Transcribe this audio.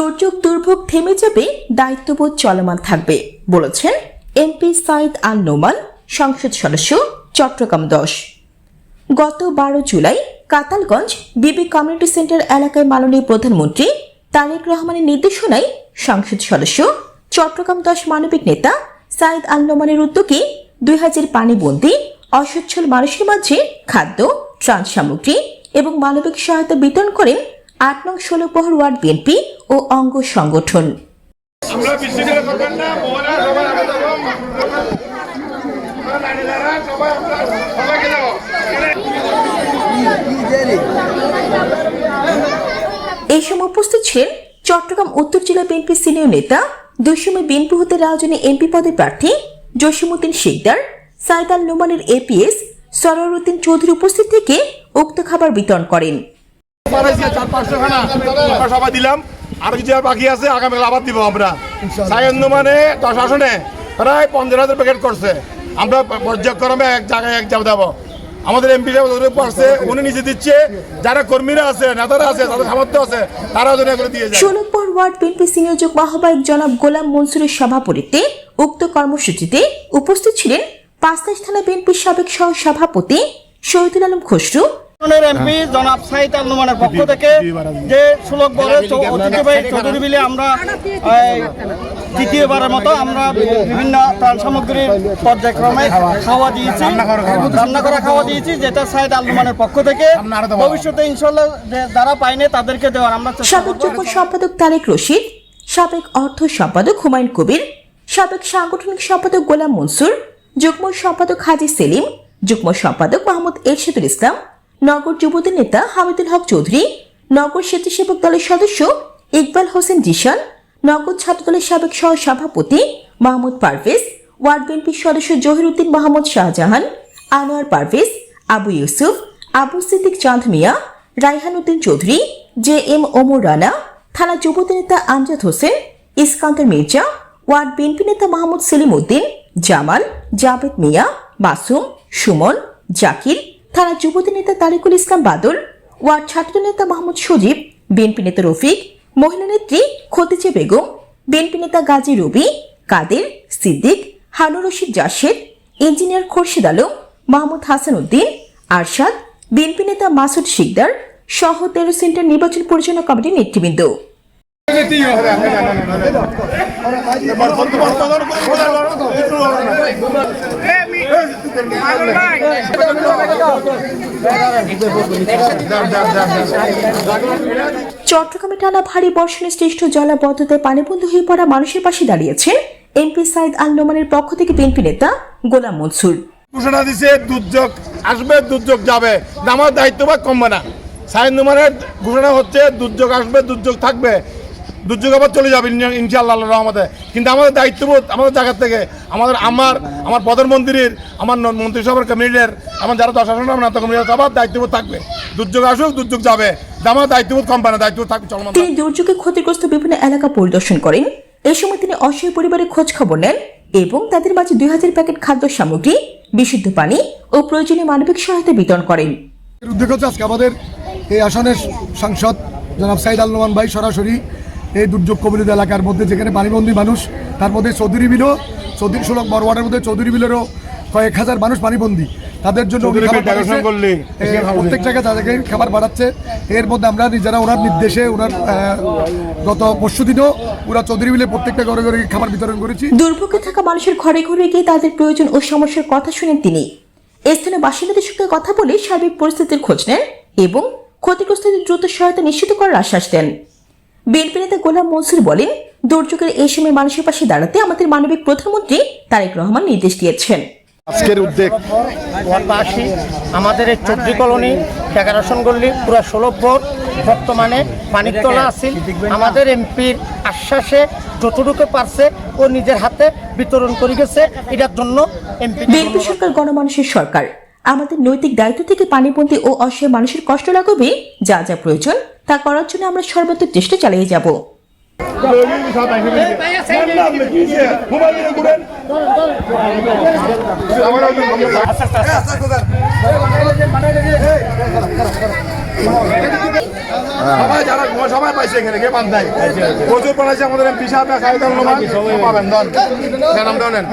দুর্যোগ দুর্ভোগ থেমে যাবে, দায়িত্ববোধ চলমান থাকবে বলেছেন এমপি সাইদ আল নোমান, সংসদ সদস্য, চট্টগ্রাম 10। গত 12 জুলাই কাতালগঞ্জ বিবি কমিউনিটি সেন্টার এলাকায় মাননীয় প্রধানমন্ত্রী তারেক রহমানের নির্দেশনায় সংসদ সদস্য, চট্টগ্রাম 10 মানবিক নেতা সাইদ আল নোমানের উদ্যোগে 2000 পানিবন্দী অসচ্ছল মানুষের মাঝে খাদ্য, ত্রাণ সামগ্রী এবং মানবিক সহায়তা বিতরণ করেন 8 নং 16 প্রহর ওয়ার্ড বিএনপি ও অঙ্গ সংগঠন। এই সময় উপস্থিত ছিলেন চট্টগ্রাম উত্তর জেলা বিএনপি সিনিয়র নেতা, 2 সময় বিএনপি হতে রাজনী এমপি পদে প্রার্থী জসিমউদ্দিন শিকদার, সাইদ আল নোমানের এপিএস সরোয়ার উদ্দিন চৌধুরী উপস্থিত থেকে উক্ত খাবার বিতরণ করেন। আর কিছু বাকি আছে, আগামীকাল আবার দিব আমরা। সাইদ নোমানে 10 আসনে প্রায় 15,000 প্যাকেট করছে। আমরা পর্যায়ক্রমে এক জায়গায় এক যাও দেবো। আমাদের এমপি পারছে, উনি নিজে দিচ্ছে, যারা কর্মীরা আছে, নেতারা আছে, তাদের সামর্থ্য আছে, তারা দিয়ে যায়। 16 প্রহর ওয়ার্ড বিএনপি সিনিয়র যুগ্ম আহ্বায়ক জনাব গোলাম মনসুরের সভাপতিত্বে উক্ত কর্মসূচিতে উপস্থিত ছিলেন পাঁচতাশ থানা বিএনপির সাবেক সহ সভাপতি শহীদুল আলম খসরু, এমপি জনাব সাইদ আল নোমানের পক্ষ থেকে যে সুলভ বলে ঐতিহ্যবাহী চৌধুরী বিলে আমরা দ্বিতীয়বারের মতো আমরা বিভিন্ন ত্রাণ সামগ্রীর পর্যায়ক্রমে খাওয়া দিয়েছি, রান্না করা খাওয়া দিয়েছি, যেটা সাইদ আল নোমানের পক্ষ থেকে ভবিষ্যতে ইনশাল্লাহ যারা পায়নি তাদেরকে দেওয়ার আমরা। সাবেক যুগ্ম সম্পাদক তারেক রশিদ, সাবেক অর্থ সম্পাদক হুমায়ুন কবির, সাবেক সাংগঠনিক সম্পাদক গোলাম মনসুর, যুগ্ম সম্পাদক হাজি সেলিম, যুগ্ম সম্পাদক মাহমুদ এরশাদুল ইসলাম, নগর যুবদল নেতা হামিদুল হক চৌধুরী, নগর স্বেচ্ছাসেবক দলের সদস্য ইকবাল হোসেন জিশান, নগর ছাত্রদলের সাবেক সহ সভাপতি মাহমুদ পারভেজ, ওয়ার্ড বিএনপির সদস্য জহিরুদ্দিন মাহমুদ শাহজাহান, আনোয়ার পারভেজ, আবু ইউসুফ, আবু সিদ্দিক চাঁদ মিয়া, রাইহান উদ্দিন চৌধুরী, জে এম ওমর রানা, থানা যুবদল নেতা আমজাদ হোসেন, ইস্কান্দর মির্জা, ওয়ার্ড বিএনপি নেতা মাহমুদ সেলিম উদ্দিন, জামাল, জাভেদ মিয়া, মাসুম, সুমন, জাকির, থানা যুবদল নেতা তারিকুল ইসলাম বাদল, ওয়ার্ড ছাত্রদল নেতা মাহমুদ সজীব, বিএনপি নেতা রফিক, মহিলা নেত্রী খতিজা বেগম, বিএনপি নেতা গাজী রবি, কাদের, সিদ্দিক, হানুর রশিদ জাশেদ, ইঞ্জিনিয়ার খোরশেদ আলম, মাহমুদ হাসান উদ্দিন, আরশাদ, বিএনপি নেতা মাসুদ শিকদার সহ 13 সেন্টার নির্বাচন পরিচালনা কমিটির নেতৃবৃন্দ। চট্টগ্রামে টানা ভারী বর্ষণে সৃষ্ট জলাবদ্ধতায় পানিবন্দী হয়ে পড়া মানুষের পাশে দাঁড়িয়েছেন এমপি সাইদ আল নোমানের পক্ষ থেকে বিএনপি নেতা গোলাম মনসুর। ঘোষণা দিছে দুর্যোগ আসবে, দুর্যোগ যাবে, আমার দায়িত্ব বা কমবে না। সাইদ নোমানের ঘোষণা হচ্ছে দুর্যোগ আসবে, দুর্যোগ থাকবে, দুর্যোগ আবার চলে যাবে ইনশাআল্লাহ রহমতে। কিন্তু আমাদের দায়িত্ববোধ আমাদের জায়গা থেকে আমার প্রধানমন্ত্রীর, আমার মন্ত্রিসভার কমিটির, আমার যারা 10 আসন নেতা কমিটি সবার দায়িত্ববোধ থাকবে। দুর্যোগ আসুক, দুর্যোগ যাবে, আমার দায়িত্ববোধ কমবে না, দায়িত্ববোধ থাকবে চলমান। তিনি দুর্যোগে ক্ষতিগ্রস্ত বিভিন্ন এলাকা পরিদর্শন করেন। এই সময় তিনি অসহায় পরিবারের খোঁজ খবর নেন এবং তাদের মাঝে 2000 প্যাকেট খাদ্য সামগ্রী, বিশুদ্ধ পানি ও প্রয়োজনীয় মানবিক সহায়তা বিতরণ করেন। উদ্যোগ হচ্ছে আজকে আমাদের এই আসনের সাংসদ জনাব সাইদ আল নোমান ভাই সরাসরি এই দুর্যোগ কবলিত এলাকার মধ্যে যেখানে পানিবন্দী মানুষ, তার মধ্যে চৌধুরী বিলও, চৌধুরী সুলভ বড়ওয়ার্ডের মধ্যে চৌধুরী বিলেরও কয়েক হাজার মানুষ পানিবন্দী, তাদের জন্য প্রত্যেক জায়গায় তাদেরকে খাবার বাড়াচ্ছে। এর মধ্যে আমরা নিজেরা ওনার নির্দেশে ওনার গত পরশু দিনও ওরা চৌধুরী বিলে প্রত্যেকটা ঘরে ঘরে খাবার বিতরণ করেছি। দুর্ভোগে থাকা মানুষের ঘরে ঘরে গিয়ে তাদের প্রয়োজন ও সমস্যার কথা শুনেন তিনি। স্থানীয় বাসিন্দাদের সঙ্গে কথা বলে সার্বিক পরিস্থিতির খোঁজ নেন এবং ক্ষতিগ্রস্তদের দ্রুত সহায়তা নিশ্চিত করার আশ্বাস দেন। বিএনপি নেতা গোলাম মনসুর বলেন, দুর্যোগের এই সময় মানুষের পাশে দাঁড়াতে আমাদের মানবিক প্রধানমন্ত্রী তারেক রহমান নির্দেশ দিয়েছেন। আজকের উদ্যোগ ওয়ার্ডবাসী আমাদের এই 14 কলোনি 11 আসন গল্লি পুরা 16 ভোট বর্তমানে পানির তলা আছে। আমাদের এমপির আশ্বাসে যতটুকু পারছে ও নিজের হাতে বিতরণ করে গেছে। এটার জন্য বিএনপি সরকার গণমানুষের সরকার। আমাদের নৈতিক দায়িত্ব থেকে পানিবন্দী ও অসহায় মানুষের কষ্ট লাঘবে যা যা প্রয়োজন তা করার জন্য আমরা সর্বোচ্চ চেষ্টা চালিয়ে যাব। আমার সবাই যারা সবাই পাইছে এখানে কে বান্ধাই প্রচুর পাঠাইছে আমাদের এমপি সাহেব সাইদুল রহমান পাবেন দন নাম দেন